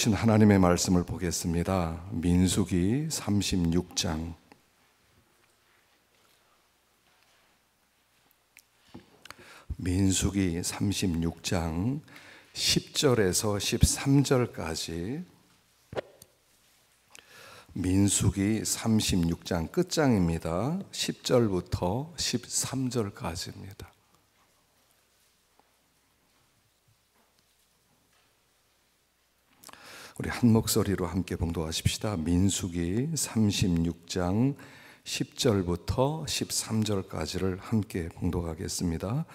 주신 하나님의 말씀을 보겠습니다. 민수기 36장. 민수기 36장 10절에서 13절까지. 민수기 36장 끝장입니다. 10절부터 13절까지입니다. 우리 한 목소리로 함께 봉독하십시다. 민수기 36장 10절부터 13절까지를 함께 봉독하겠습니다.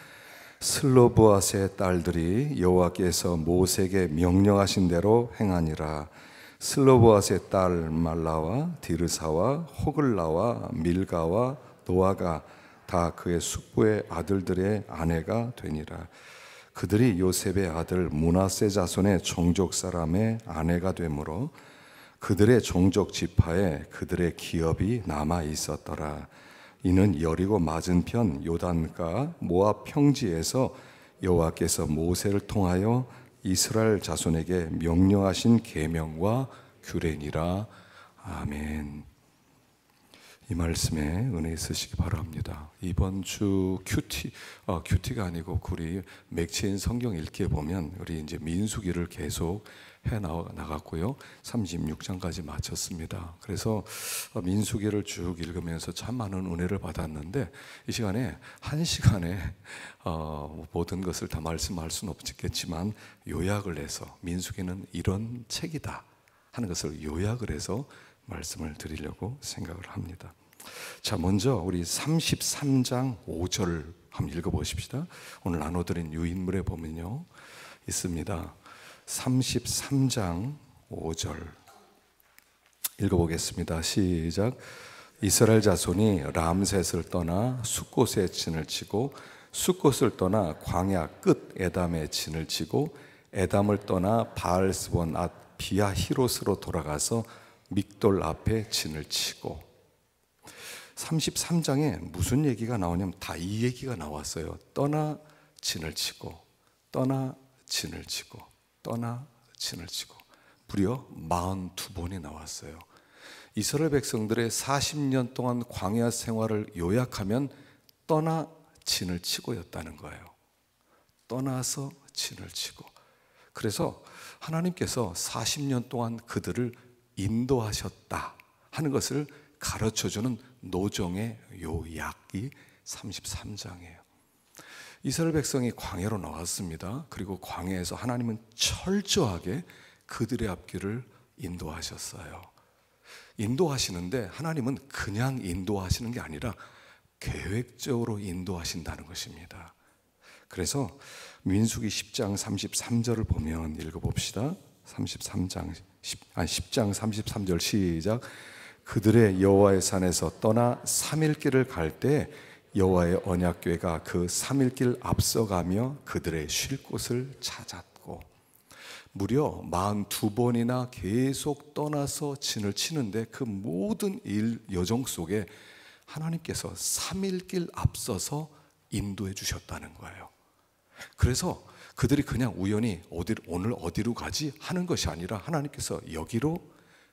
슬로브앗의 딸들이 여호와께서 모세에게 명령하신 대로 행하니라. 슬로브앗의 딸 말라와 디르사와 호글라와 밀가와 노아가 다 그의 숙부의 아들들의 아내가 되니라. 그들이 요셉의 아들 므낫세 자손의 종족 사람의 아내가 되므로 그들의 종족 지파에 그들의 기업이 남아 있었더라. 이는 여리고 맞은편 요단가 모압 평지에서 여호와께서 모세를 통하여 이스라엘 자손에게 명령하신 계명과 규례니라. 아멘. 이 말씀에 은혜 있으시기 바랍니다. 이번 주 큐티가 아니고 우리 맥체인 성경 읽기에 보면 우리 이제 민수기를 계속 해 나갔고요. 36장까지 마쳤습니다. 그래서 민수기를 쭉 읽으면서 참 많은 은혜를 받았는데 이 시간에 한 시간에 모든 것을 다 말씀할 수는 없겠지만 요약을 해서 민수기는 이런 책이다 하는 것을 요약을 해서 말씀을 드리려고 생각을 합니다. 자, 먼저 우리 33장 5절 한번 읽어보십시다. 오늘 나눠드린 유인물에 보면요 있습니다. 33장 5절 읽어보겠습니다. 시작. 이스라엘 자손이 람셋을 떠나 숫곳에 진을 치고 숫곳을 떠나 광야 끝 에담에 진을 치고 에담을 떠나 바알스본 앗 비아히롯으로 돌아가서 믹돌 앞에 진을 치고. 33장에 무슨 얘기가 나오냐면 다 이 얘기가 나왔어요. 떠나 진을 치고 떠나 진을 치고 떠나 진을 치고 무려 42번이 나왔어요. 이스라엘 백성들의 40년 동안 광야 생활을 요약하면 떠나 진을 치고였다는 거예요. 떠나서 진을 치고. 그래서 하나님께서 40년 동안 그들을 인도하셨다 하는 것을 가르쳐주는 노정의 요약이 33장이에요. 이스라엘 백성이 광야로 나왔습니다. 그리고 광야에서 하나님은 철저하게 그들의 앞길을 인도하셨어요. 인도하시는데 하나님은 그냥 인도하시는 게 아니라 계획적으로 인도하신다는 것입니다. 그래서 민수기 10장 33절을 보면 읽어봅시다. 10장 33절 시작. 그들의 여호와의 산에서 떠나 3일 길을 갈 때 여호와의 언약궤가 그 3일 길 앞서가며 그들의 쉴 곳을 찾았고. 무려 42번이나 계속 떠나서 진을 치는데 그 모든 여정 속에 하나님께서 3일 길 앞서서 인도해 주셨다는 거예요. 그래서 그들이 그냥 우연히 오늘 어디로 가지 하는 것이 아니라 하나님께서 여기로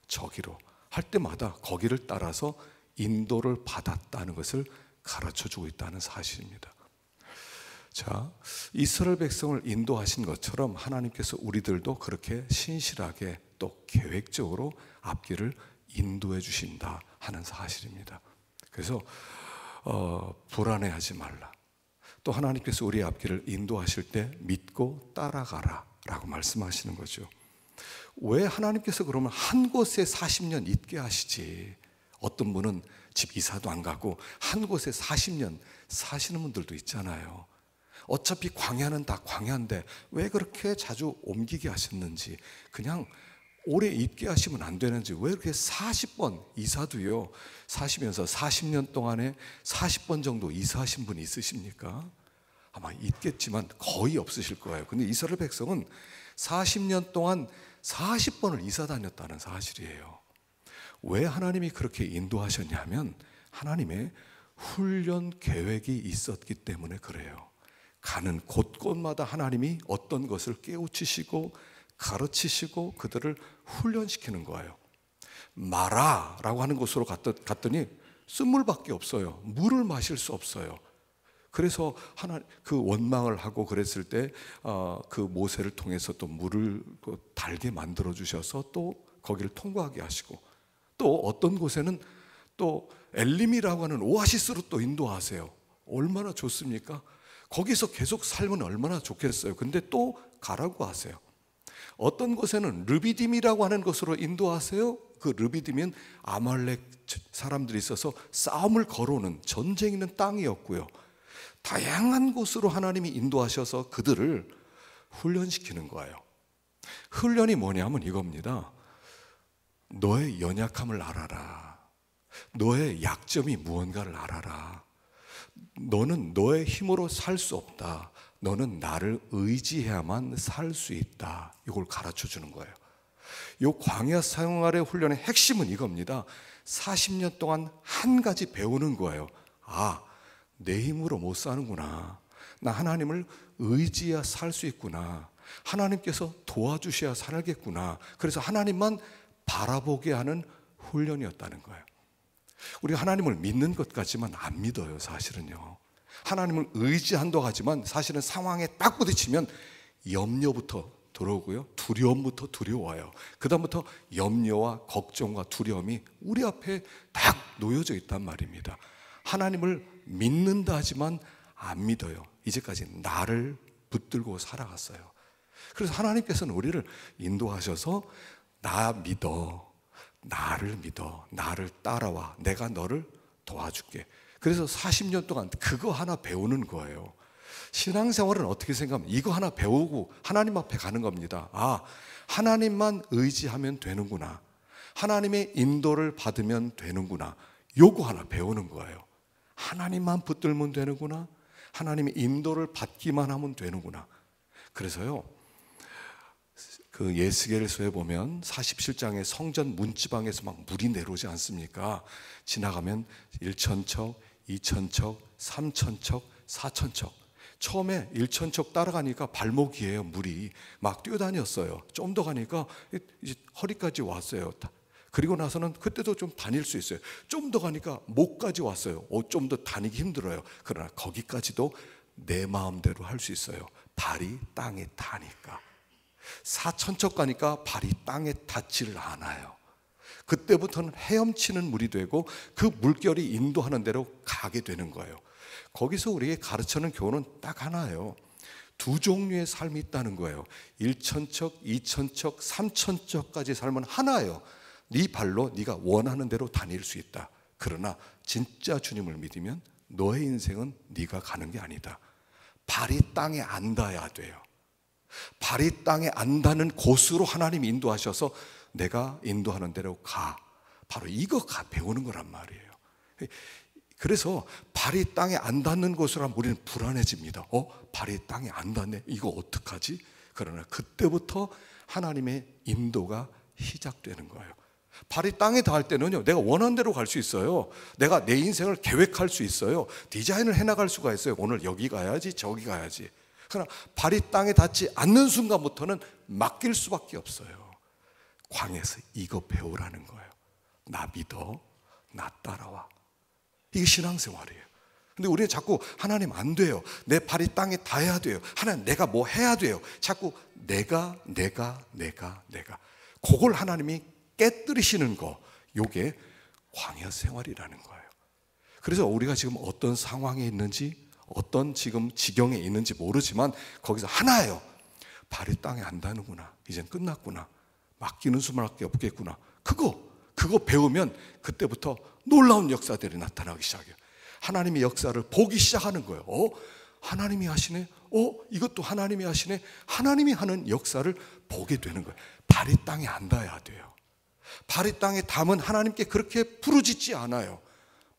저기로 할 때마다 거기를 따라서 인도를 받았다는 것을 가르쳐주고 있다는 사실입니다. 자, 이스라엘 백성을 인도하신 것처럼 하나님께서 우리들도 그렇게 신실하게 또 계획적으로 앞길을 인도해 주신다 하는 사실입니다. 그래서 불안해하지 말라. 또 하나님께서 우리의 앞길을 인도하실 때 믿고 따라가라 라고 말씀하시는 거죠. 왜 하나님께서 그러면 한 곳에 40년 있게 하시지? 어떤 분은 집 이사도 안 가고 한 곳에 40년 사시는 분들도 있잖아요. 어차피 광야는 다 광야인데 왜 그렇게 자주 옮기게 하셨는지, 그냥 오래 있게 하시면 안 되는지, 왜 그렇게 40번 이사도요 사시면서 40년 동안에 40번 정도 이사하신 분이 있으십니까? 아마 있겠지만 거의 없으실 거예요. 근데 이스라엘 백성은 40년 동안 40번을 이사 다녔다는 사실이에요. 왜 하나님이 그렇게 인도하셨냐면 하나님의 훈련 계획이 있었기 때문에 그래요. 가는 곳곳마다 하나님이 어떤 것을 깨우치시고 가르치시고 그들을 훈련시키는 거예요. 마라라고 하는 곳으로 갔더니 쓴물밖에 없어요. 물을 마실 수 없어요. 그래서 그 원망을 하고 그랬을 때 그 모세를 통해서 또 물을 달게 만들어 주셔서 또 거기를 통과하게 하시고, 또 어떤 곳에는 또 엘림이라고 하는 오아시스로 또 인도하세요. 얼마나 좋습니까? 거기서 계속 살면 얼마나 좋겠어요. 근데 또 가라고 하세요. 어떤 곳에는 르비딤이라고 하는 곳으로 인도하세요. 그 르비딤은 아말렉 사람들이 있어서 싸움을 걸어오는 전쟁 있는 땅이었고요. 다양한 곳으로 하나님이 인도하셔서 그들을 훈련시키는 거예요. 훈련이 뭐냐면 이겁니다. 너의 연약함을 알아라. 너의 약점이 무언가를 알아라. 너는 너의 힘으로 살 수 없다. 너는 나를 의지해야만 살 수 있다. 이걸 가르쳐 주는 거예요. 이 광야 생활의 훈련의 핵심은 이겁니다. 40년 동안 한 가지 배우는 거예요. 아, 내 힘으로 못 사는구나. 나 하나님을 의지해야 살 수 있구나. 하나님께서 도와주셔야 살겠구나. 그래서 하나님만 바라보게 하는 훈련이었다는 거예요. 우리가 하나님을 믿는 것 같지만 안 믿어요, 사실은요. 하나님을 의지한다고 하지만 사실은 상황에 딱 부딪히면 염려부터 들어오고요, 두려움부터 두려워요. 그 다음부터 염려와 걱정과 두려움이 우리 앞에 딱 놓여져 있단 말입니다. 하나님을 믿는다 하지만 안 믿어요. 이제까지 나를 붙들고 살아갔어요. 그래서 하나님께서는 우리를 인도하셔서 나 믿어, 나를 믿어, 나를 따라와, 내가 너를 도와줄게. 그래서 40년 동안 그거 하나 배우는 거예요. 신앙생활은 어떻게 생각하면 이거 하나 배우고 하나님 앞에 가는 겁니다. 아, 하나님만 의지하면 되는구나. 하나님의 인도를 받으면 되는구나. 요거 하나 배우는 거예요. 하나님만 붙들면 되는구나. 하나님의 인도를 받기만 하면 되는구나. 그래서요, 그 예스겔서에 보면 47장의 성전 문지방에서 막 물이 내려오지 않습니까? 지나가면 1,000척, 2,000척, 3,000척, 4,000척. 처음에 1,000척 따라가니까 발목이에요. 물이 막 뛰어다녔어요. 좀 더 가니까 이제 허리까지 왔어요. 그리고 나서는 그때도 좀 다닐 수 있어요. 좀 더 가니까 목까지 왔어요. 좀 더 다니기 힘들어요. 그러나 거기까지도 내 마음대로 할 수 있어요. 발이 땅에 닿으니까. 4,000척 가니까 발이 땅에 닿지를 않아요. 그때부터는 헤엄치는 물이 되고 그 물결이 인도하는 대로 가게 되는 거예요. 거기서 우리에게 가르치는 교훈은 딱 하나예요. 두 종류의 삶이 있다는 거예요. 1,000척, 2,000척, 3,000척까지 삶은 하나예요. 네 발로 네가 원하는 대로 다닐 수 있다. 그러나 진짜 주님을 믿으면 너의 인생은 네가 가는 게 아니다. 발이 땅에 안 닿아야 돼요. 발이 땅에 안 닿는 곳으로 하나님이 인도하셔서 내가 인도하는 대로 가. 바로 이거 배우는 거란 말이에요. 그래서 발이 땅에 안 닿는 곳으로 하면 우리는 불안해집니다. 발이 땅에 안 닿네. 이거 어떡하지? 그러나 그때부터 하나님의 인도가 시작되는 거예요. 발이 땅에 닿을 때는요, 내가 원하는 대로 갈 수 있어요. 내가 내 인생을 계획할 수 있어요. 디자인을 해나갈 수가 있어요. 오늘 여기 가야지, 저기 가야지. 그러나 발이 땅에 닿지 않는 순간부터는 맡길 수밖에 없어요. 광야에서 이거 배우라는 거예요. 나 믿어, 나 따라와. 이게 신앙생활이에요. 근데 우리는 자꾸 하나님 안 돼요. 내 발이 땅에 닿아야 돼요. 하나님 내가 뭐 해야 돼요. 자꾸 내가. 그걸 하나님이 깨뜨리시는 거, 요게 광야 생활이라는 거예요. 그래서 우리가 지금 어떤 상황에 있는지, 어떤 지금 지경에 있는지 모르지만 거기서 하나예요. 발이 땅에 안 닿는구나. 이젠 끝났구나. 맡기는 수밖에 없겠구나. 그거 배우면 그때부터 놀라운 역사들이 나타나기 시작해요. 하나님의 역사를 보기 시작하는 거예요. 하나님이 하시네. 이것도 하나님이 하시네. 하나님이 하는 역사를 보게 되는 거예요. 발이 땅에 안 닿아야 돼요. 발이 땅에 닿으면 하나님께 그렇게 부르짖지 않아요.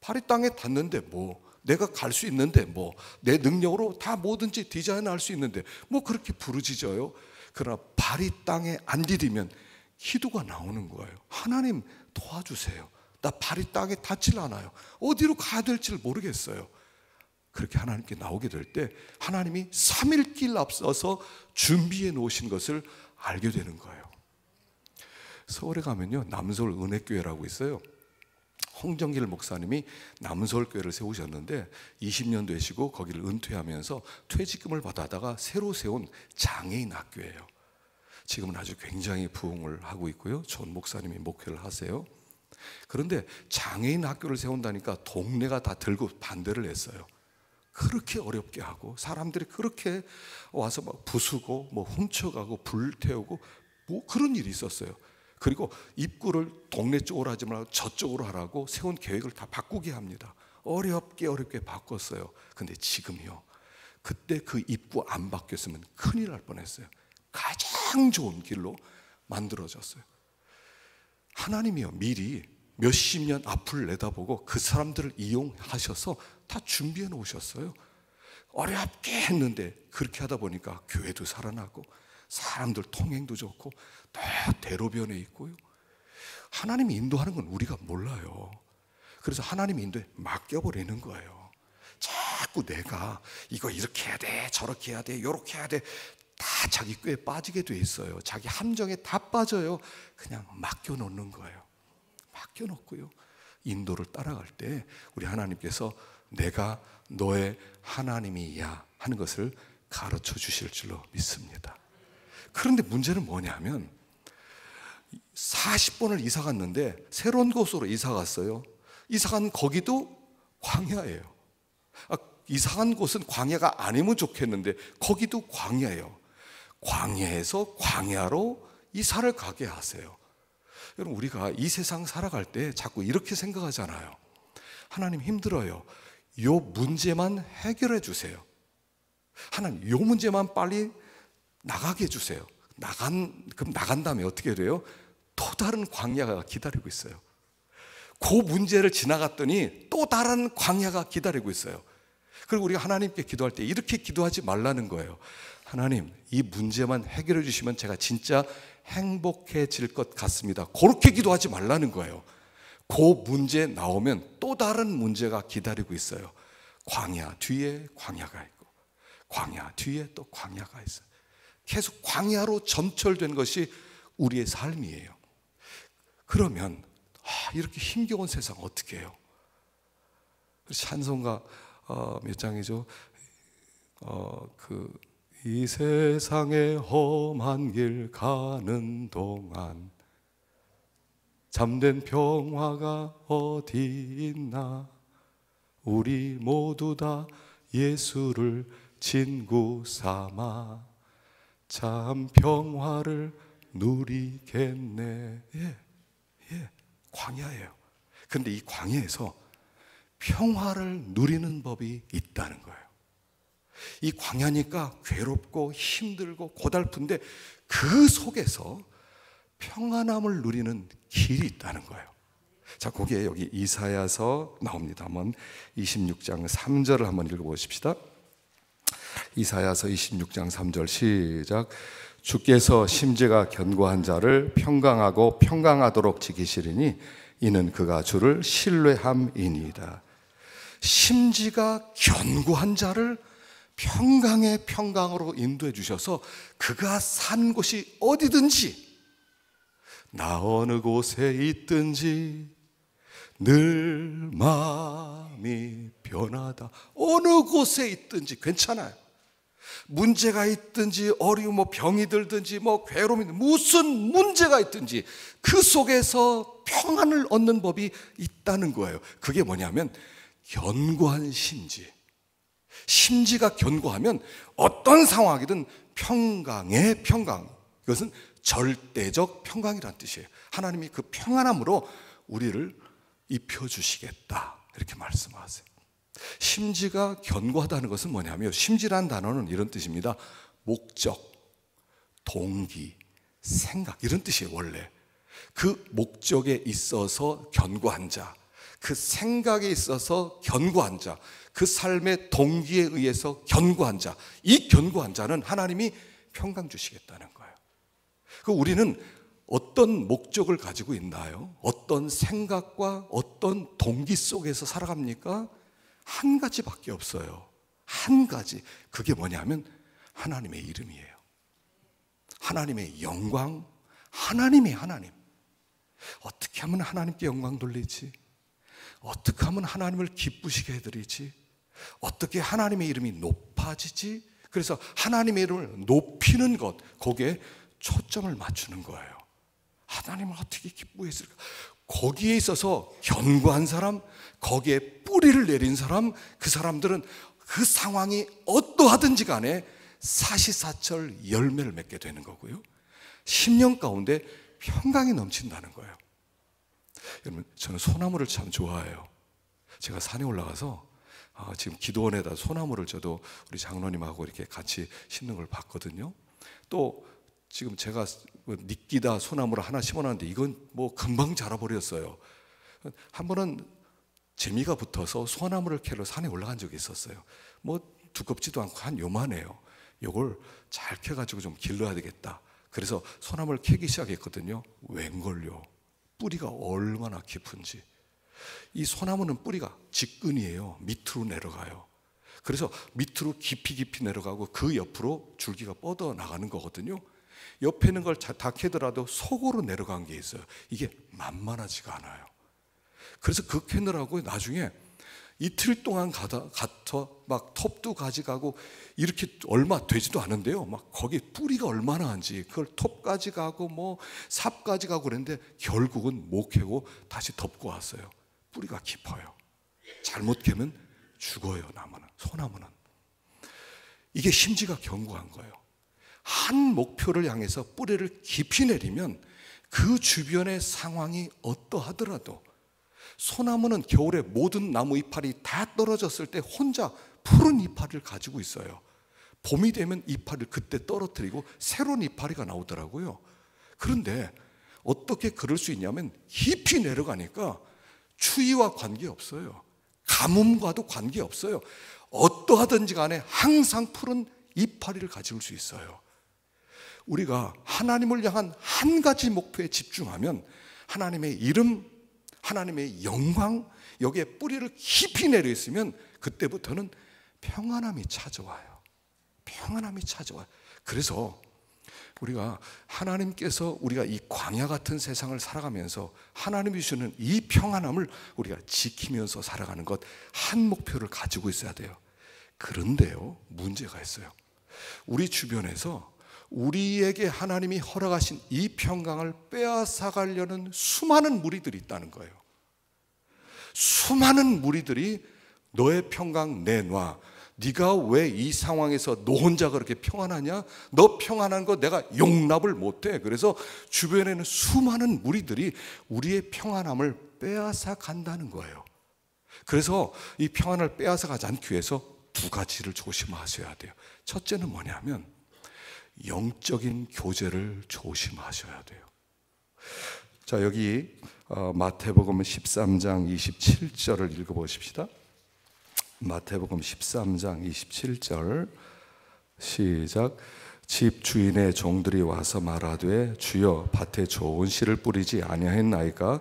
발이 땅에 닿는데 뭐, 내가 갈 수 있는데 뭐, 내 능력으로 다 뭐든지 디자인할 수 있는데 뭐 그렇게 부르짖어요. 그러나 발이 땅에 안 디디면 기도가 나오는 거예요. 하나님 도와주세요. 나 발이 땅에 닿질 않아요. 어디로 가야 될지를 모르겠어요. 그렇게 하나님께 나오게 될 때 하나님이 3일 길 앞서서 준비해 놓으신 것을 알게 되는 거예요. 서울에 가면요, 남서울 은혜교회라고 있어요. 홍정길 목사님이 남서울교회를 세우셨는데 20년 되시고 거기를 은퇴하면서 퇴직금을 받아다가 새로 세운 장애인 학교예요. 지금은 아주 굉장히 부흥을 하고 있고요. 좋은 목사님이 목회를 하세요. 그런데 장애인 학교를 세운다니까 동네가 다 들고 반대를 했어요. 그렇게 어렵게 하고 사람들이 그렇게 와서 막 부수고 뭐 훔쳐가고 불태우고 뭐 그런 일이 있었어요. 그리고 입구를 동네 쪽으로 하지 말고 저쪽으로 하라고 세운 계획을 다 바꾸게 합니다. 어렵게 바꿨어요. 근데 지금요, 그때 그 입구 안 바뀌었으면 큰일 날 뻔했어요. 가장 좋은 길로 만들어졌어요. 하나님이요, 미리 몇십 년 앞을 내다보고 그 사람들을 이용하셔서 다 준비해 놓으셨어요. 어렵게 했는데 그렇게 하다 보니까 교회도 살아나고 사람들 통행도 좋고 또 대로변에 있고요. 하나님이 인도하는 건 우리가 몰라요. 그래서 하나님의 인도에 맡겨버리는 거예요. 자꾸 내가 이거 이렇게 해야 돼, 저렇게 해야 돼, 요렇게 해야 돼, 다 자기 꾀에 빠지게 돼 있어요. 자기 함정에 다 빠져요. 그냥 맡겨놓는 거예요. 맡겨놓고요, 인도를 따라갈 때 우리 하나님께서 내가 너의 하나님이야 하는 것을 가르쳐 주실 줄로 믿습니다. 그런데 문제는 뭐냐면 40번을 이사 갔는데 새로운 곳으로 이사 갔어요. 이사 간 거기도 광야예요. 이사 간 곳은 광야가 아니면 좋겠는데 거기도 광야예요. 광야에서 광야로 이사를 가게 하세요. 여러분, 우리가 이 세상 살아갈 때 자꾸 이렇게 생각하잖아요. 하나님 힘들어요. 요 문제만 해결해 주세요. 하나님 요 문제만 빨리 나가게 해주세요. 그럼 나간 다음에 어떻게 돼요? 또 다른 광야가 기다리고 있어요. 그 문제를 지나갔더니 또 다른 광야가 기다리고 있어요. 그리고 우리가 하나님께 기도할 때 이렇게 기도하지 말라는 거예요. 하나님, 이 문제만 해결해 주시면 제가 진짜 행복해질 것 같습니다. 그렇게 기도하지 말라는 거예요. 그 문제 나오면 또 다른 문제가 기다리고 있어요. 광야 뒤에 광야가 있고 광야 뒤에 또 광야가 있어요. 계속 광야로 점철된 것이 우리의 삶이에요. 그러면 이렇게 힘겨운 세상 어떻게 해요? 찬송가 몇 장이죠? 이 세상의 험한 길 가는 동안 잠든 평화가 어디 있나? 우리 모두 다 예수를 친구 삼아 참 평화를 누리겠네. 광야예요. 그런데 이 광야에서 평화를 누리는 법이 있다는 거예요. 이 광야니까 괴롭고 힘들고 고달픈데 그 속에서 평안함을 누리는 길이 있다는 거예요. 자, 거기에 여기 이사야서 나옵니다. 한번 26장 3절을 한번 읽어보십시다. 이사야서 26장 3절 시작. 주께서 심지가 견고한 자를 평강하고 평강하도록 지키시리니 이는 그가 주를 신뢰함이니이다. 심지가 견고한 자를 평강의 평강으로 인도해 주셔서 그가 산 곳이 어디든지 나 어느 곳에 있든지 늘 마음이 변하다. 어느 곳에 있든지 괜찮아요. 문제가 있든지 어려움, 병이 들든지 괴로움이 무슨 문제가 있든지 그 속에서 평안을 얻는 법이 있다는 거예요. 그게 뭐냐면 견고한 심지. 심지가 견고하면 어떤 상황이든 평강의 평강. 이것은 절대적 평강이란 뜻이에요. 하나님이 그 평안함으로 우리를 입혀주시겠다 이렇게 말씀하세요. 심지가 견고하다는 것은 뭐냐면 심지라는 단어는 이런 뜻입니다. 목적, 동기, 생각 이런 뜻이에요. 원래 그 목적에 있어서 견고한 자, 그 생각에 있어서 견고한 자, 그 삶의 동기에 의해서 견고한 자, 이 견고한 자는 하나님이 평강 주시겠다는 거예요. 그 우리는 어떤 목적을 가지고 있나요? 어떤 생각과 어떤 동기 속에서 살아갑니까? 한 가지밖에 없어요. 한 가지. 그게 뭐냐면 하나님의 이름이에요. 하나님의 영광, 하나님이 하나님. 어떻게 하면 하나님께 영광 돌리지? 어떻게 하면 하나님을 기쁘시게 해드리지? 어떻게 하나님의 이름이 높아지지? 그래서 하나님의 이름을 높이는 것, 거기에 초점을 맞추는 거예요. 하나님을 어떻게 기쁘했을까? 거기에 있어서 견고한 사람, 거기에 뿌리를 내린 사람, 그 사람들은 그 상황이 어떠하든지 간에 사시사철 열매를 맺게 되는 거고요. 10년 가운데 평강이 넘친다는 거예요. 여러분, 저는 소나무를 참 좋아해요. 제가 산에 올라가서 지금 기도원에다 소나무를 저도 우리 장로님하고 이렇게 같이 심는 걸 봤거든요. 또 지금 제가 니끼다 소나무를 하나 심어놨는데 이건 뭐 금방 자라버렸어요. 한 번은 재미가 붙어서 소나무를 캐러 산에 올라간 적이 있었어요. 뭐 두껍지도 않고 한 요만해요. 요걸 잘 캐가지고 좀 길러야 되겠다. 그래서 소나무를 캐기 시작했거든요. 웬걸요? 뿌리가 얼마나 깊은지. 이 소나무는 뿌리가 직근이에요. 밑으로 내려가요. 그래서 밑으로 깊이 내려가고 그 옆으로 줄기가 뻗어 나가는 거거든요. 옆에 있는 걸 다 캐더라도 속으로 내려간 게 있어요. 이게 만만하지가 않아요. 그래서 그 캐느라고 나중에 이틀 동안 가서 막 톱도 가져가고 이렇게 얼마 되지도 않은데요. 막 거기 뿌리가 얼마나 한지 그걸 톱까지 가고 뭐 삽까지 가고 그랬는데 결국은 못 캐고 다시 덮고 왔어요. 뿌리가 깊어요. 잘못 캐면 죽어요. 나무는, 소나무는. 이게 심지가 견고한 거예요. 한 목표를 향해서 뿌리를 깊이 내리면 그 주변의 상황이 어떠하더라도, 소나무는 겨울에 모든 나무 이파리 다 떨어졌을 때 혼자 푸른 이파리를 가지고 있어요. 봄이 되면 이파리를 그때 떨어뜨리고 새로운 이파리가 나오더라고요. 그런데 어떻게 그럴 수 있냐면 깊이 내려가니까 추위와 관계없어요. 가뭄과도 관계없어요. 어떠하든지 간에 항상 푸른 이파리를 가질 수 있어요. 우리가 하나님을 향한 한 가지 목표에 집중하면 하나님의 이름, 하나님의 영광, 여기에 뿌리를 깊이 내려 있으면 그때부터는 평안함이 찾아와요. 평안함이 찾아와요. 그래서 우리가 하나님께서 우리가 이 광야 같은 세상을 살아가면서 하나님이 주시는 이 평안함을 우리가 지키면서 살아가는 것, 한 목표를 가지고 있어야 돼요. 그런데요, 문제가 있어요. 우리 주변에서 우리에게 하나님이 허락하신 이 평강을 빼앗아 가려는 수많은 무리들이 있다는 거예요. 수많은 무리들이 너의 평강 내놔. 네가 왜 이 상황에서 너 혼자 그렇게 평안하냐? 너 평안한 거 내가 용납을 못해. 그래서 주변에는 수많은 무리들이 우리의 평안함을 빼앗아 간다는 거예요. 그래서 이 평안을 빼앗아 가지 않기 위해서 두 가지를 조심하셔야 돼요. 첫째는 뭐냐면 영적인 교제를 조심하셔야 돼요. 자, 여기 마태복음 13장 27절을 읽어보십시다. 마태복음 13장 27절 시작. 집 주인의 종들이 와서 말하되 주여 밭에 좋은 씨를 뿌리지 아니하였나이까?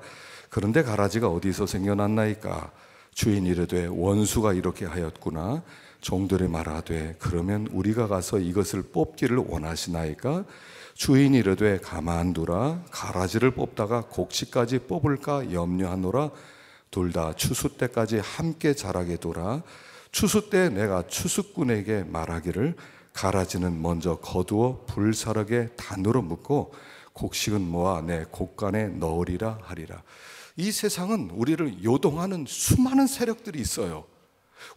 그런데 가라지가 어디서 생겨났나이까? 주인 이르되 원수가 이렇게 하였구나. 종들이 말하되 그러면 우리가 가서 이것을 뽑기를 원하시나이까? 주인이 이르되 가만두라. 가라지를 뽑다가 곡식까지 뽑을까 염려하노라. 둘 다 추수 때까지 함께 자라게 둬라. 추수 때 내가 추수꾼에게 말하기를 가라지는 먼저 거두어 불사르게 단으로 묶고 곡식은 모아 내 곡간에 넣으리라 하리라. 이 세상은 우리를 요동하는 수많은 세력들이 있어요.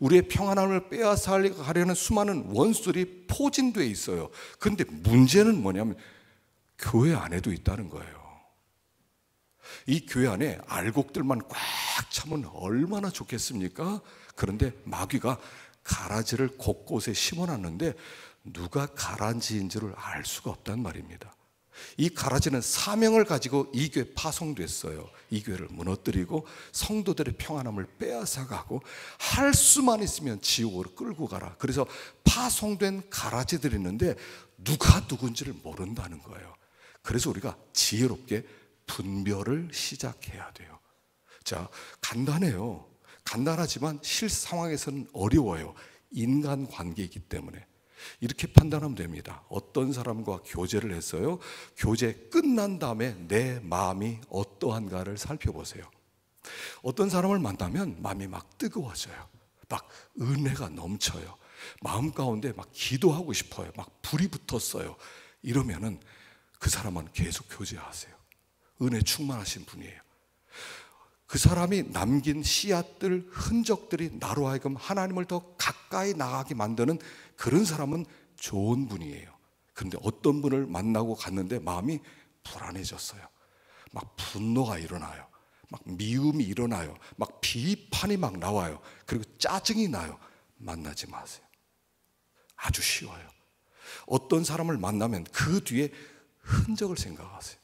우리의 평안함을 빼앗아 가려는 수많은 원수들이 포진되어 있어요. 그런데 문제는 뭐냐면 교회 안에도 있다는 거예요. 이 교회 안에 알곡들만 꽉 차면 얼마나 좋겠습니까? 그런데 마귀가 가라지를 곳곳에 심어놨는데 누가 가라지인지를 알 수가 없단 말입니다. 이 가라지는 사명을 가지고 이 교회에 파송됐어요. 이 교회를 무너뜨리고 성도들의 평안함을 빼앗아가고 할 수만 있으면 지옥으로 끌고 가라. 그래서 파송된 가라지들이 있는데 누가 누군지를 모른다는 거예요. 그래서 우리가 지혜롭게 분별을 시작해야 돼요. 자, 간단해요. 간단하지만 실 상황에서는 어려워요. 인간관계이기 때문에. 이렇게 판단하면 됩니다. 어떤 사람과 교제를 했어요. 교제 끝난 다음에 내 마음이 어떠한가를 살펴보세요. 어떤 사람을 만나면 마음이 막 뜨거워져요. 막 은혜가 넘쳐요. 마음 가운데 막 기도하고 싶어요. 막 불이 붙었어요. 이러면은 그 사람은 계속 교제하세요. 은혜 충만하신 분이에요. 그 사람이 남긴 씨앗들, 흔적들이 나로 하여금 하나님을 더 가까이 나가게 만드는 그런 사람은 좋은 분이에요. 그런데 어떤 분을 만나고 갔는데 마음이 불안해졌어요. 막 분노가 일어나요. 막 미움이 일어나요. 막 비판이 막 나와요. 그리고 짜증이 나요. 만나지 마세요. 아주 쉬워요. 어떤 사람을 만나면 그 뒤에 흔적을 생각하세요.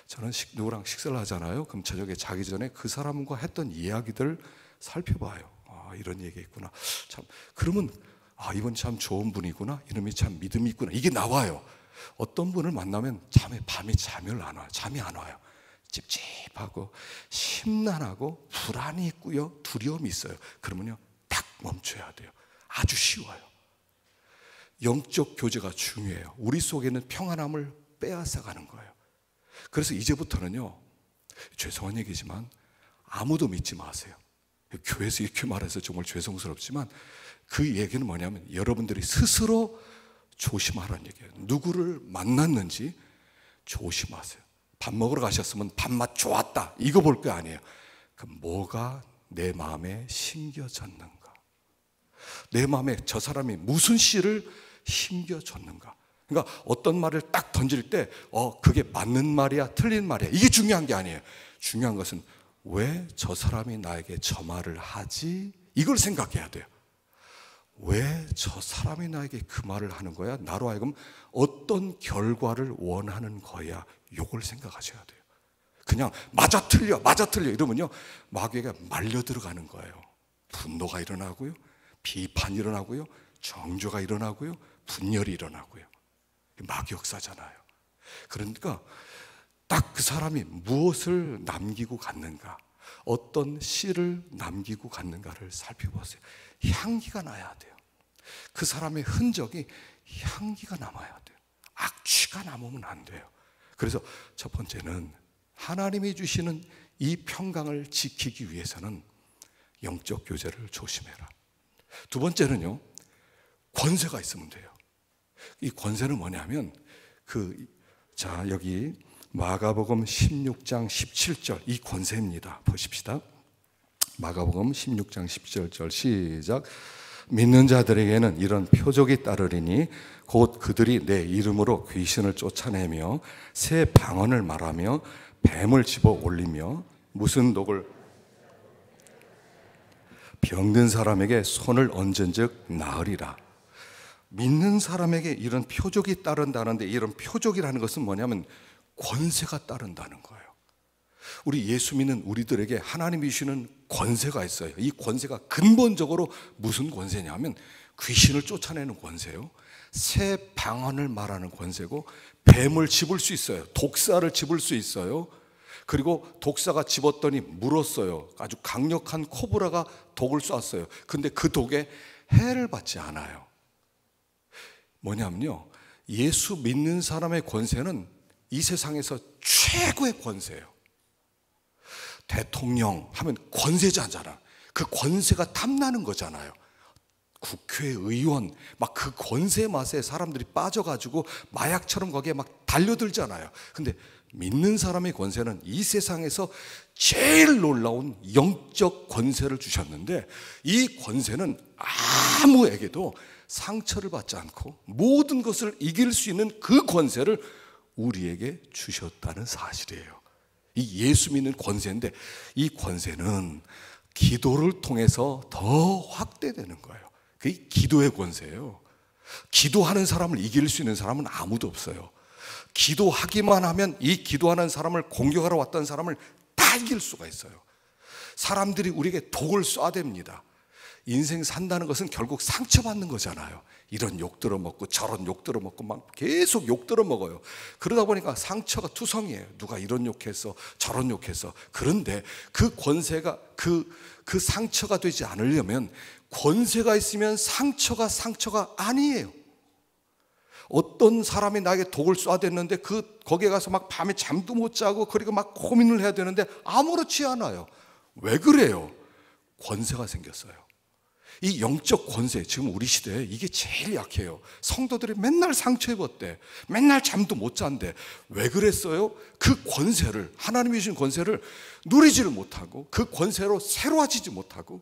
저는 누구랑 식사를 하잖아요. 그럼 저녁에 자기 전에 그 사람과 했던 이야기들을 살펴봐요. 이런 얘기 있구나. 참, 그러면 이분 참 좋은 분이구나. 이놈이 참 믿음이 있구나. 이게 나와요. 어떤 분을 만나면 밤에 잠이 안 와요. 찝찝하고 심란하고 불안이 있고요. 두려움이 있어요. 그러면요, 딱 멈춰야 돼요. 아주 쉬워요. 영적 교제가 중요해요. 우리 속에는 평안함을 빼앗아가는 거예요. 그래서 이제부터는요, 죄송한 얘기지만 아무도 믿지 마세요. 교회에서 이렇게 말해서 정말 죄송스럽지만 그 얘기는 뭐냐면 여러분들이 스스로 조심하라는 얘기예요. 누구를 만났는지 조심하세요. 밥 먹으러 가셨으면 밥맛 좋았다 이거 볼 거 아니에요. 그럼 뭐가 내 마음에 심겨졌는가? 내 마음에 저 사람이 무슨 씨를 심겨졌는가? 그러니까 어떤 말을 딱 던질 때 그게 맞는 말이야 틀린 말이야 이게 중요한 게 아니에요. 중요한 것은 왜 저 사람이 나에게 저 말을 하지? 이걸 생각해야 돼요. 왜 저 사람이 나에게 그 말을 하는 거야? 나로 하여금 어떤 결과를 원하는 거야? 요걸 생각하셔야 돼요. 그냥 맞아 틀려 이러면요, 마귀가 말려 들어가는 거예요. 분노가 일어나고요, 비판이 일어나고요, 정죄가 일어나고요, 분열이 일어나고요. 마귀 역사잖아요. 그러니까 딱 그 사람이 무엇을 남기고 갔는가, 어떤 씨를 남기고 갔는가를 살펴보세요. 향기가 나야 돼요. 그 사람의 흔적이 향기가 남아야 돼요. 악취가 남으면 안 돼요. 그래서 첫 번째는 하나님이 주시는 이 평강을 지키기 위해서는 영적 교제를 조심해라. 두 번째는요, 권세가 있으면 돼요. 이 권세는 뭐냐면 여기 마가복음 16장 17절 이 권세입니다. 보십시다. 마가복음 16장 17절 시작. 믿는 자들에게는 이런 표적이 따르리니 곧 그들이 내 이름으로 귀신을 쫓아내며 새 방언을 말하며 뱀을 집어 올리며 무슨 독을 병든 사람에게 손을 얹은즉 나으리라. 믿는 사람에게 이런 표적이 따른다는데 이런 표적이라는 것은 뭐냐면 권세가 따른다는 거예요. 우리 예수 믿는 우리들에게 하나님이 주시는 권세가 있어요. 이 권세가 근본적으로 무슨 권세냐면 귀신을 쫓아내는 권세요. 새 방언을 말하는 권세고 뱀을 집을 수 있어요. 독사를 집을 수 있어요. 그리고 독사가 집었더니 물었어요. 아주 강력한 코브라가 독을 쐈어요. 근데 그 독에 해를 받지 않아요. 뭐냐면요, 예수 믿는 사람의 권세는 이 세상에서 최고의 권세예요. 대통령 하면 권세자잖아. 그 권세가 탐나는 거잖아요. 국회의원 막 그 권세 맛에 사람들이 빠져가지고 마약처럼 거기에 막 달려들잖아요. 근데 믿는 사람의 권세는 이 세상에서 제일 놀라운 영적 권세를 주셨는데 이 권세는 아무에게도 상처를 받지 않고 모든 것을 이길 수 있는 그 권세를 우리에게 주셨다는 사실이에요. 이 예수 믿는 권세인데 이 권세는 기도를 통해서 더 확대되는 거예요. 그게 기도의 권세예요. 기도하는 사람을 이길 수 있는 사람은 아무도 없어요. 기도하기만 하면 이 기도하는 사람을 공격하러 왔던 사람을 다 이길 수가 있어요. 사람들이 우리에게 독을 쏴댑니다. 인생 산다는 것은 결국 상처받는 거잖아요. 이런 욕 들어먹고 저런 욕 들어먹고 막 계속 욕 들어먹어요. 그러다 보니까 상처가 투성이에요. 누가 이런 욕했어 저런 욕했어. 그런데 그 권세가 그 상처가 되지 않으려면 권세가 있으면 상처가 아니에요. 어떤 사람이 나에게 독을 쏴댔는데 거기에 가서 막 밤에 잠도 못 자고 그리고 막 고민을 해야 되는데 아무렇지 않아요. 왜 그래요? 권세가 생겼어요. 이 영적 권세, 지금 우리 시대에 이게 제일 약해요. 성도들이 맨날 상처 입었대. 맨날 잠도 못 잔대. 왜 그랬어요? 그 권세를, 하나님이 주신 권세를 누리지를 못하고 그 권세로 새로워지지 못하고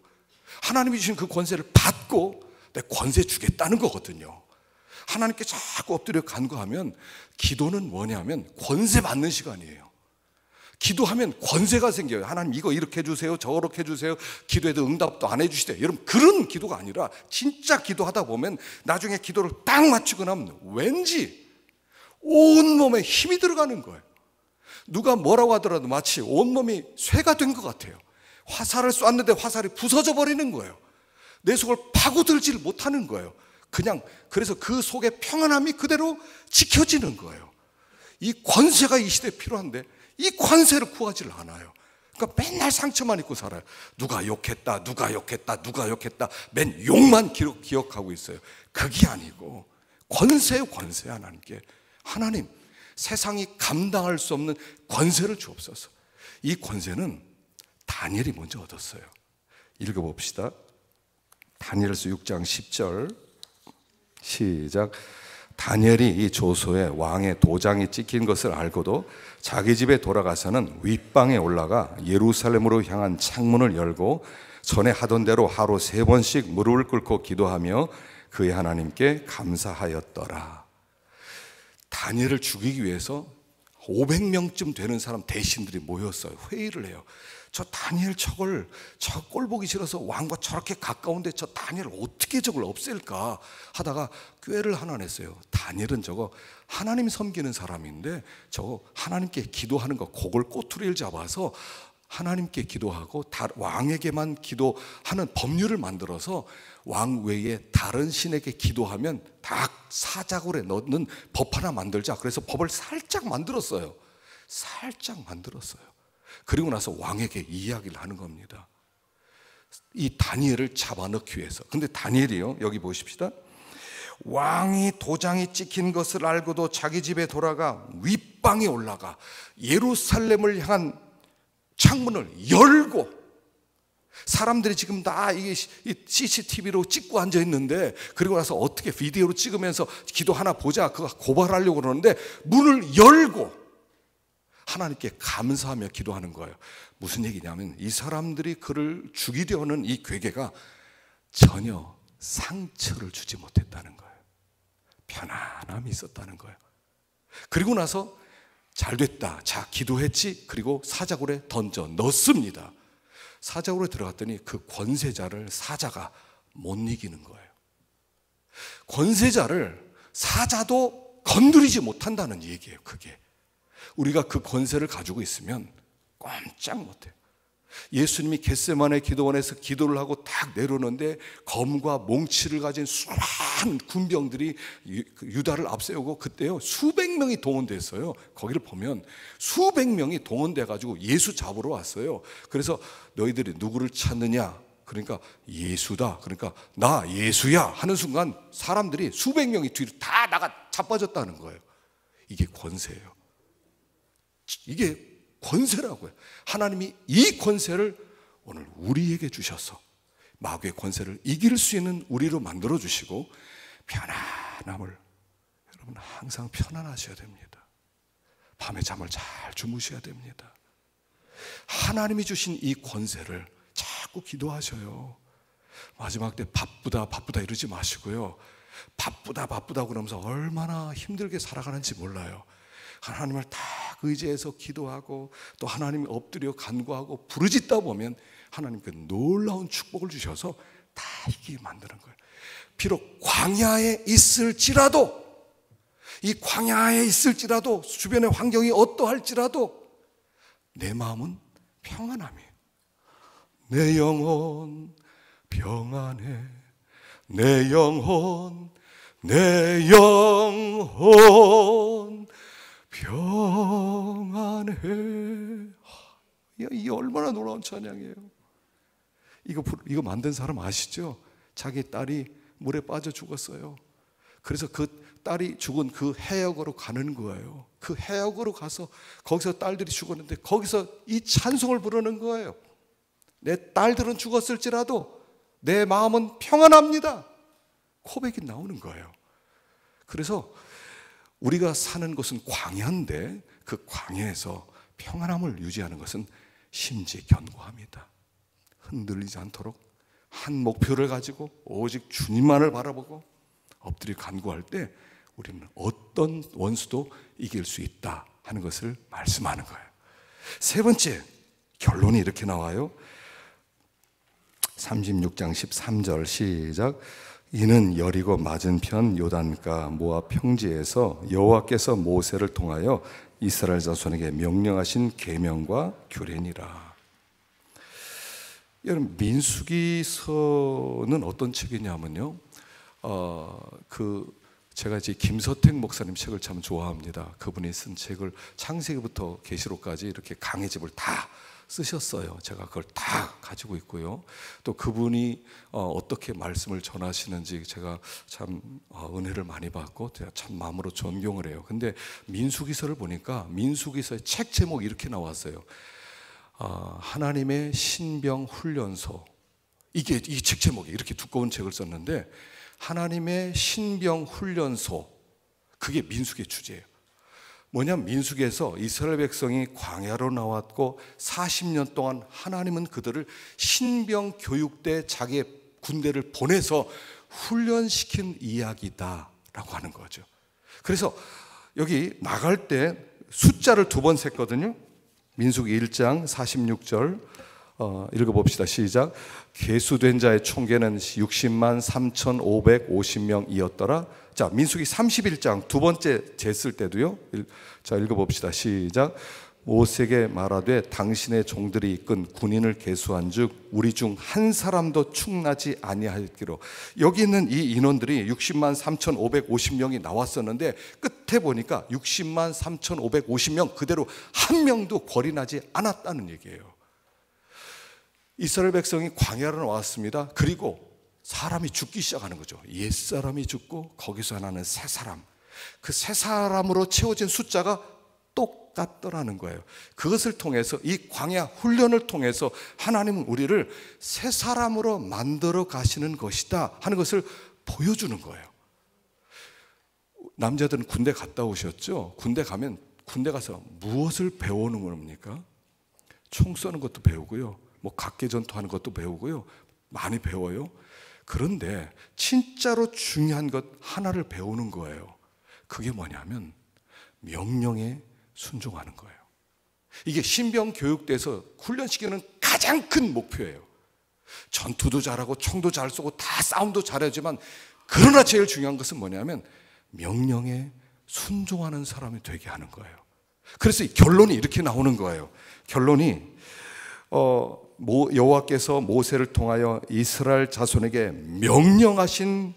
하나님이 주신 그 권세를 받고 내 권세 주겠다는 거거든요. 하나님께 자꾸 엎드려 간구하면 기도는 뭐냐면 권세 받는 시간이에요. 기도하면 권세가 생겨요. 하나님 이거 이렇게 해주세요, 저렇게 해주세요. 기도해도 응답도 안 해주시대. 여러분 그런 기도가 아니라 진짜 기도하다 보면 나중에 기도를 딱 맞추고 나면 왠지 온몸에 힘이 들어가는 거예요. 누가 뭐라고 하더라도 마치 온몸이 쇠가 된 것 같아요. 화살을 쐈는데 화살이 부서져 버리는 거예요. 내 속을 파고들지를 못하는 거예요. 그냥 그래서 그 속에 평안함이 그대로 지켜지는 거예요. 이 권세가 이 시대에 필요한데 이 권세를 구하지를 않아요. 그러니까 맨날 상처만 입고 살아요. 누가 욕했다, 누가 욕했다, 누가 욕했다. 맨 욕만 기억하고 있어요. 그게 아니고 권세요, 권세. 하나님께 하나님 세상이 감당할 수 없는 권세를 주옵소서. 이 권세는 다니엘이 먼저 얻었어요. 읽어봅시다. 다니엘서 6장 10절 시작. 다니엘이 이 조서에 왕의 도장이 찍힌 것을 알고도 자기 집에 돌아가서는 윗방에 올라가 예루살렘으로 향한 창문을 열고 전에 하던 대로 하루 3번씩 무릎을 꿇고 기도하며 그의 하나님께 감사하였더라. 다니엘을 죽이기 위해서 500명쯤 되는 사람 대신들이 모였어요. 회의를 해요. 저 다니엘 저 꼴 보기 싫어서 왕과 저렇게 가까운데 저 다니엘 어떻게 저걸 없앨까 하다가 꾀를 하나 냈어요. 다니엘은 저거 하나님 섬기는 사람인데 저거 하나님께 기도하는 거 그걸 꼬투리를 잡아서 하나님께 기도하고 왕에게만 기도하는 법률을 만들어서 왕 외에 다른 신에게 기도하면 다 사자굴에 넣는 법 하나 만들자. 그래서 법을 살짝 만들었어요. 그리고 나서 왕에게 이야기를 하는 겁니다. 이 다니엘을 잡아넣기 위해서. 근데 다니엘이요, 여기 보십시다. 왕이 도장이 찍힌 것을 알고도 자기 집에 돌아가 윗방에 올라가 예루살렘을 향한 창문을 열고, 사람들이 지금 다 이게 CCTV로 찍고 앉아 있는데, 그리고 나서 어떻게 비디오로 찍으면서 기도 하나 보자 그거 고발하려고 그러는데 문을 열고 하나님께 감사하며 기도하는 거예요. 무슨 얘기냐면 이 사람들이 그를 죽이려는 이 괴계가 전혀 상처를 주지 못했다는 거예요. 편안함이 있었다는 거예요. 그리고 나서 잘 됐다. 자, 기도했지. 그리고 사자굴에 던져 넣습니다. 사자굴에 들어갔더니 그 권세자를 사자가 못 이기는 거예요. 권세자를 사자도 건드리지 못한다는 얘기예요. 그게 우리가 그 권세를 가지고 있으면 꼼짝 못해요. 예수님이 겟세마네 기도원에서 기도를 하고 딱 내려오는데 검과 몽치를 가진 수많은 군병들이 유다를 앞세우고, 그때요 수백 명이 동원됐어요. 거기를 보면 수백 명이 동원돼 가지고 예수 잡으러 왔어요. 그래서 너희들이 누구를 찾느냐? 그러니까 예수다. 그러니까 나 예수야 하는 순간 사람들이 수백 명이 뒤로 다 나가 자빠졌다는 거예요. 이게 권세예요. 이게 권세라고요. 하나님이 이 권세를 오늘 우리에게 주셔서 마귀의 권세를 이길 수 있는 우리로 만들어 주시고, 편안함을, 여러분 항상 편안하셔야 됩니다. 밤에 잠을 잘 주무셔야 됩니다. 하나님이 주신 이 권세를 자꾸 기도하셔요. 마지막 때 바쁘다 이러지 마시고요. 바쁘다 그러면서 얼마나 힘들게 살아가는지 몰라요. 하나님을 딱 의지해서 기도하고 또 하나님 엎드려 간구하고 부르짖다 보면 하나님께 놀라운 축복을 주셔서 다 이기게 만드는 거예요. 비록 광야에 있을지라도, 이 광야에 있을지라도, 주변의 환경이 어떠할지라도 내 마음은 평안함이에요. 내 영혼 평안해, 내 영혼 평안해. 이게 얼마나 놀라운 찬양이에요. 이거 만든 사람 아시죠? 자기 딸이 물에 빠져 죽었어요. 그래서 그 딸이 죽은 그 해역으로 가는 거예요. 그 해역으로 가서 거기서 딸들이 죽었는데 거기서 이 찬송을 부르는 거예요. 내 딸들은 죽었을지라도 내 마음은 평안합니다. 고백이 나오는 거예요. 그래서 우리가 사는 곳은 광야인데 그 광야에서 평안함을 유지하는 것은 심지견고합니다. 흔들리지 않도록 한 목표를 가지고 오직 주님만을 바라보고 엎드려 간구할 때 우리는 어떤 원수도 이길 수 있다 하는 것을 말씀하는 거예요. 세 번째, 결론이 이렇게 나와요. 36장 13절 시작. 이는 여리고 맞은편 요단가 모압 평지에서 여호와께서 모세를 통하여 이스라엘 자손에게 명령하신 계명과 규례니라. 여러분, 민수기서는 어떤 책이냐면요, 제가 이제 김서택 목사님 책을 참 좋아합니다. 그분이 쓴 책을 창세기부터 계시록까지 이렇게 강해집을 다 쓰셨어요. 제가 그걸 다 가지고 있고요. 또 그분이 어떻게 말씀을 전하시는지 제가 참 은혜를 많이 받고 제가 참 마음으로 존경을 해요. 근데 민수기서를 보니까 민수기서의 책 제목이 이렇게 나왔어요. 하나님의 신병 훈련소. 이게 이 책 제목이 이렇게 두꺼운 책을 썼는데 하나님의 신병 훈련소, 그게 민수기의 주제예요. 뭐냐면 민수기에서 이스라엘 백성이 광야로 나왔고 40년 동안 하나님은 그들을 신병 교육대 자기의 군대를 보내서 훈련시킨 이야기다라고 하는 거죠. 그래서 여기 나갈 때 숫자를 2번 셌거든요. 민수기 1장 46절 읽어봅시다. 시작. 계수된 자의 총계는 60만 3,550명이었더라. 자, 민수기 31장 두 번째 쟀을 때도요. 자, 읽어봅시다. 시작. 모세에게 말하되 당신의 종들이 이끈 군인을 계수한즉 우리 중 한 사람도 충나지 아니하였기로. 여기 있는 이 인원들이 60만 3,550명이 나왔었는데 끝에 보니까 60만 3,550명 그대로 한 명도 궐이 나지 않았다는 얘기예요. 이스라엘 백성이 광야로 나왔습니다. 그리고 사람이 죽기 시작하는 거죠. 옛사람이 죽고 거기서 하나는 새 사람, 그 새 사람으로 채워진 숫자가 똑같더라는 거예요. 그것을 통해서 이 광야 훈련을 통해서 하나님은 우리를 새 사람으로 만들어 가시는 것이다 하는 것을 보여주는 거예요. 남자들은 군대 갔다 오셨죠? 군대 가면 군대 가서 무엇을 배우는 겁니까? 총 쏘는 것도 배우고요, 뭐 각개전투하는 것도 배우고요, 많이 배워요. 그런데 진짜로 중요한 것 하나를 배우는 거예요. 그게 뭐냐면 명령에 순종하는 거예요. 이게 신병 교육대에서 훈련시키는 가장 큰 목표예요. 전투도 잘하고 총도 잘 쏘고 다 싸움도 잘하지만 그러나 제일 중요한 것은 뭐냐면 명령에 순종하는 사람이 되게 하는 거예요. 그래서 결론이 이렇게 나오는 거예요. 결론이 여호와께서 모세를 통하여 이스라엘 자손에게 명령하신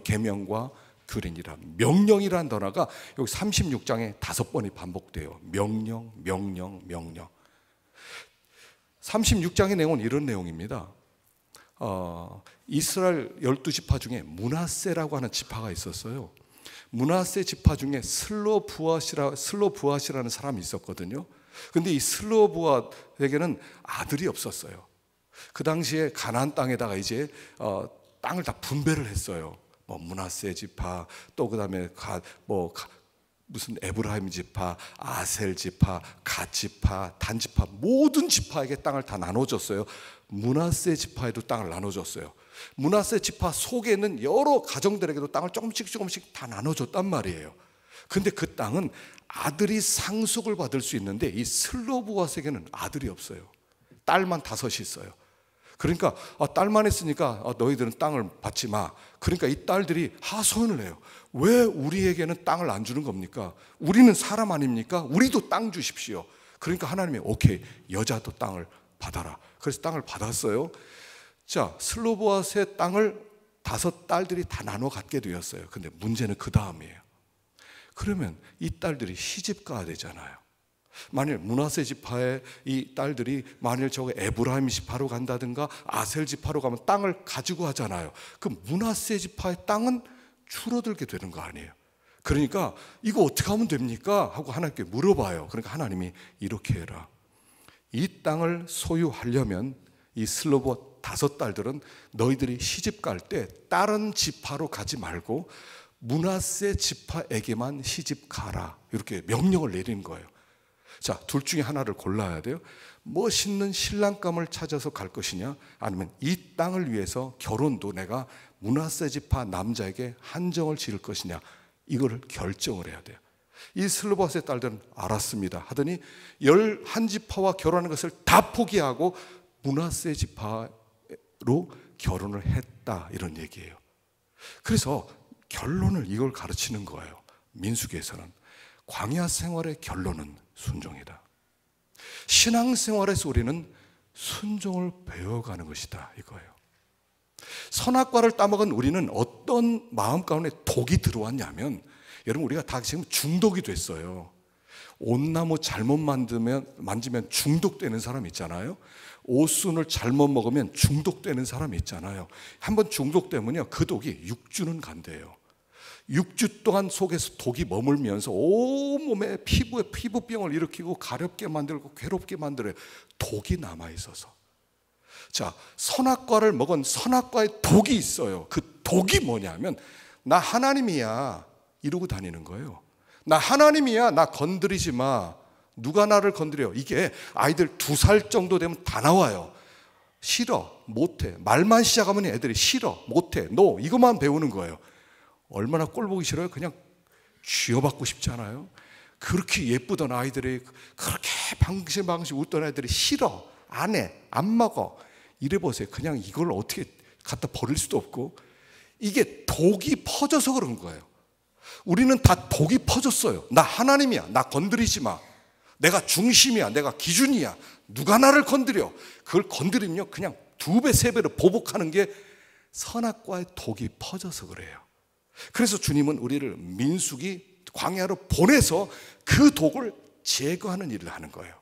계명과 규례니라. 명령이라는 단어가 여기 36장에 5번이 반복돼요. 명령, 명령, 명령. 36장의 내용은 이런 내용입니다. 이스라엘 12지파 중에 므낫세라고 하는 지파가 있었어요. 므낫세 지파 중에 슬로브앗이라는 사람이 있었거든요. 근데 이 슬로브앗에게는 아들이 없었어요. 그 당시에 가나안 땅에다가 이제 땅을 다 분배를 했어요. 뭐 므낫세 지파, 또 그다음에 무슨 에브라임 지파, 아셀 지파, 갓 지파, 단 지파, 모든 지파에게 땅을 다 나눠줬어요. 므낫세 지파에도 땅을 나눠줬어요. 므낫세 지파 속에 있는 여러 가정들에게도 땅을 조금씩 다 나눠줬단 말이에요. 근데 그 땅은 아들이 상속을 받을 수 있는데 이 슬로브앗에게는 아들이 없어요. 딸만 5이 있어요. 그러니까 딸만 있으니까 너희들은 땅을 받지 마. 그러니까 이 딸들이 하소연을 해요. 왜 우리에게는 땅을 안 주는 겁니까? 우리는 사람 아닙니까? 우리도 땅 주십시오. 그러니까 하나님이 오케이, 여자도 땅을 받아라. 그래서 땅을 받았어요. 자, 슬로브앗의 땅을 5 딸들이 다 나눠 갖게 되었어요. 근데 문제는 그 다음이에요. 그러면 이 딸들이 시집 가야 되잖아요. 만일 므낫세 지파의 이 딸들이 만일 저거 에브라임 지파로 간다든가 아셀 지파로 가면 땅을 가지고 하잖아요. 그 므낫세 지파의 땅은 줄어들게 되는 거 아니에요. 그러니까 이거 어떻게 하면 됩니까? 하고 하나님께 물어봐요. 그러니까 하나님이 이렇게 해라. 이 땅을 소유하려면 이 슬로버 5딸들은 너희들이 시집 갈 때 다른 지파로 가지 말고 므낫세 지파에게만 시집 가라. 이렇게 명령을 내리는 거예요. 자, 둘 중에 하나를 골라야 돼요. 멋있는 신랑감을 찾아서 갈 것이냐, 아니면 이 땅을 위해서 결혼도 내가 므낫세 지파 남자에게 한정을 지을 것이냐, 이거를 결정을 해야 돼요. 이 슬로바스의 딸들은 알았습니다 하더니 11지파와 결혼하는 것을 다 포기하고 므낫세 지파로 결혼을 했다, 이런 얘기예요. 그래서 결론을 이걸 가르치는 거예요. 민수기에서는 광야 생활의 결론은 순종이다. 신앙생활에서 우리는 순종을 배워가는 것이다, 이거예요. 선악과를 따먹은 우리는 어떤 마음 가운데 독이 들어왔냐면, 여러분 우리가 다 지금 중독이 됐어요. 온나무 잘못 만지면 중독되는 사람 있잖아요. 오순을 잘못 먹으면 중독되는 사람 있잖아요. 한번 중독되면요, 그 독이 6주는 간대요. 6주 동안 속에서 독이 머물면서 온몸에 피부에 피부병을 일으키고 가렵게 만들고 괴롭게 만들어요. 독이 남아있어서. 자, 선악과를 먹은 선악과의 독이 있어요. 그 독이 뭐냐면 나 하나님이야 이러고 다니는 거예요. 나 하나님이야, 나 건드리지 마. 누가 나를 건드려? 이게 아이들 2살 정도 되면 다 나와요. 싫어, 못해. 말만 시작하면 애들이 싫어, 못해, 노, 이것만 배우는 거예요. 얼마나 꼴보기 싫어요? 그냥 쥐어받고 싶지 않아요? 그렇게 예쁘던 아이들이, 그렇게 방심방심 웃던 애들이 싫어, 안 해, 안 먹어, 이래 보세요. 그냥 이걸 어떻게 갖다 버릴 수도 없고, 이게 독이 퍼져서 그런 거예요. 우리는 다 독이 퍼졌어요. 나 하나님이야, 나 건드리지 마, 내가 중심이야, 내가 기준이야, 누가 나를 건드려. 그걸 건드리면 그냥 2배, 3배로 보복하는 게 선악과의 독이 퍼져서 그래요. 그래서 주님은 우리를 민수기 광야로 보내서 그 독을 제거하는 일을 하는 거예요.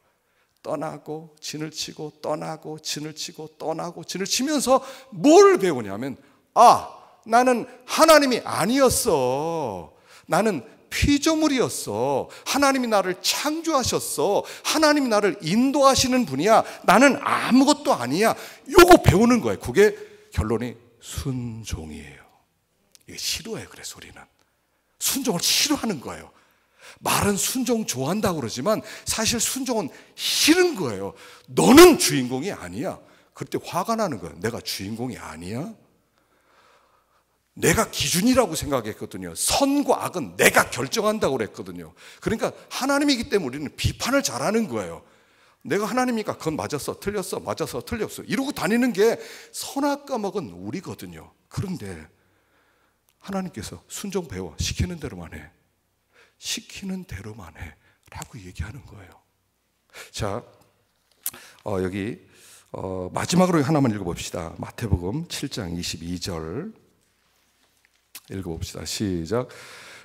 떠나고 진을 치고 떠나고 진을 치고 떠나고 진을 치면서 뭘 배우냐면, 아, 나는 하나님이 아니었어. 나는 피조물이었어. 하나님이 나를 창조하셨어. 하나님이 나를 인도하시는 분이야. 나는 아무것도 아니야. 요거 배우는 거예요. 그게 결론이 순종이에요. 이게 싫어해요. 그래서 우리는 순종을 싫어하는 거예요. 말은 순종 좋아한다고 그러지만 사실 순종은 싫은 거예요. 너는 주인공이 아니야. 그때 화가 나는 거예요. 내가 주인공이 아니야? 내가 기준이라고 생각했거든요. 선과 악은 내가 결정한다고 그랬거든요. 그러니까 하나님이기 때문에 우리는 비판을 잘하는 거예요. 내가 하나님이니까 그건 맞았어, 틀렸어, 맞았어, 틀렸어, 이러고 다니는 게 선악과 먹은 우리거든요. 그런데 하나님께서 순종 배워, 시키는 대로만 해, 시키는 대로만 해 라고 얘기하는 거예요. 자, 여기 마지막으로 하나만 읽어봅시다. 마태복음 7장 22절 읽어봅시다. 시작.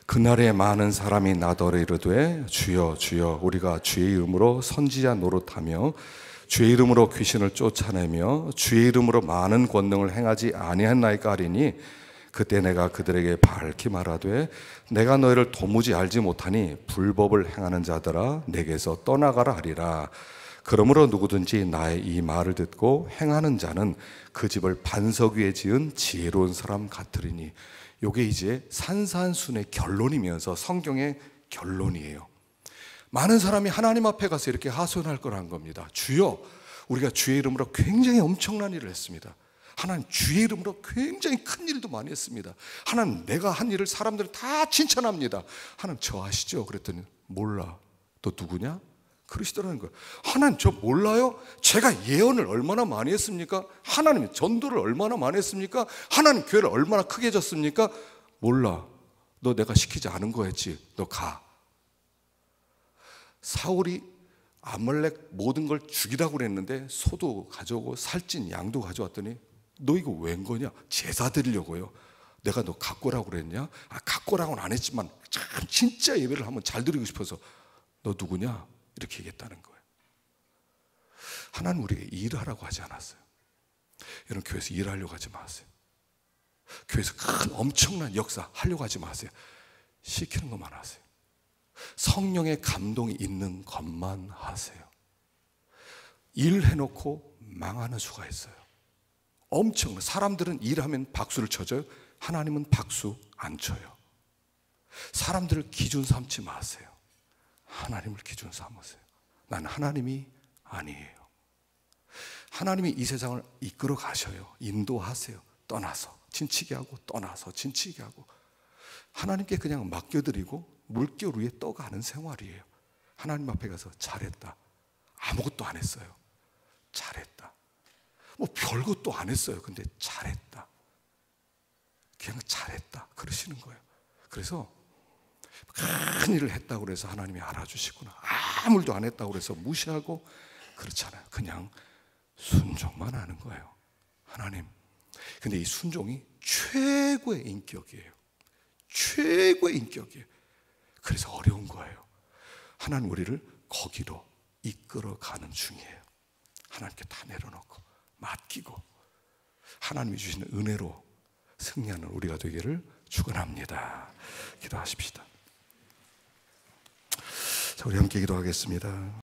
그날에 많은 사람이 나더러 이르되 주여 주여 우리가 주의 이름으로 선지자 노릇하며 주의 이름으로 귀신을 쫓아내며 주의 이름으로 많은 권능을 행하지 아니했나이까 하리니, 그때 내가 그들에게 밝히 말하되 내가 너희를 도무지 알지 못하니 불법을 행하는 자들아 내게서 떠나가라 하리라. 그러므로 누구든지 나의 이 말을 듣고 행하는 자는 그 집을 반석 위에 지은 지혜로운 사람 같으리니. 이게 이제 산산순의 결론이면서 성경의 결론이에요. 많은 사람이 하나님 앞에 가서 이렇게 하소연할 거라는 겁니다. 주여, 우리가 주의 이름으로 굉장히 엄청난 일을 했습니다. 하나님, 주의 이름으로 굉장히 큰 일도 많이 했습니다. 하나님, 내가 한 일을 사람들이 다 칭찬합니다. 하나님, 저 아시죠? 그랬더니 몰라. 너 누구냐? 그러시더라는 거예요. 하나님, 저 몰라요? 제가 예언을 얼마나 많이 했습니까? 하나님, 전도를 얼마나 많이 했습니까? 하나님, 교회를 얼마나 크게 졌습니까? 몰라. 너 내가 시키지 않은 거였지. 너 가. 사울이 아말렉 모든 걸 죽이라고 그랬는데 소도 가져오고 살찐 양도 가져왔더니 너 이거 웬 거냐? 제사 드리려고요. 내가 너 갖고 오라고 그랬냐? 갖고 오라고는 안 했지만 참 진짜 예배를 한번 잘 드리고 싶어서. 너 누구냐? 이렇게 얘기했다는 거예요. 하나님 우리에게 일하라고 하지 않았어요. 여러분, 교회에서 일하려고 하지 마세요. 교회에서 큰 엄청난 역사 하려고 하지 마세요. 시키는 것만 하세요. 성령의 감동이 있는 것만 하세요. 일해놓고 망하는 수가 있어요. 엄청 사람들은 일하면 박수를 쳐줘요. 하나님은 박수 안 쳐요. 사람들을 기준 삼지 마세요. 하나님을 기준 삼으세요. 나는 하나님이 아니에요. 하나님이 이 세상을 이끌어 가셔요. 인도하세요. 떠나서 진치게 하고 떠나서 진치게 하고 하나님께 그냥 맡겨드리고 물결 위에 떠가는 생활이에요. 하나님 앞에 가서 잘했다. 아무것도 안 했어요. 잘했다. 뭐 별것도 안 했어요. 근데 잘했다. 그냥 잘했다. 그러시는 거예요. 그래서 큰 일을 했다고 해서 하나님이 알아주시구나. 아무 일도 안 했다고 해서 무시하고 그렇잖아요. 그냥 순종만 하는 거예요. 하나님. 근데 이 순종이 최고의 인격이에요. 최고의 인격이에요. 그래서 어려운 거예요. 하나님 우리를 거기로 이끌어가는 중이에요. 하나님께 다 내려놓고 맡기고 하나님이 주시는 은혜로 승리하는 우리가 되기를 축원합니다. 기도하십시다. 자, 우리 함께 기도하겠습니다.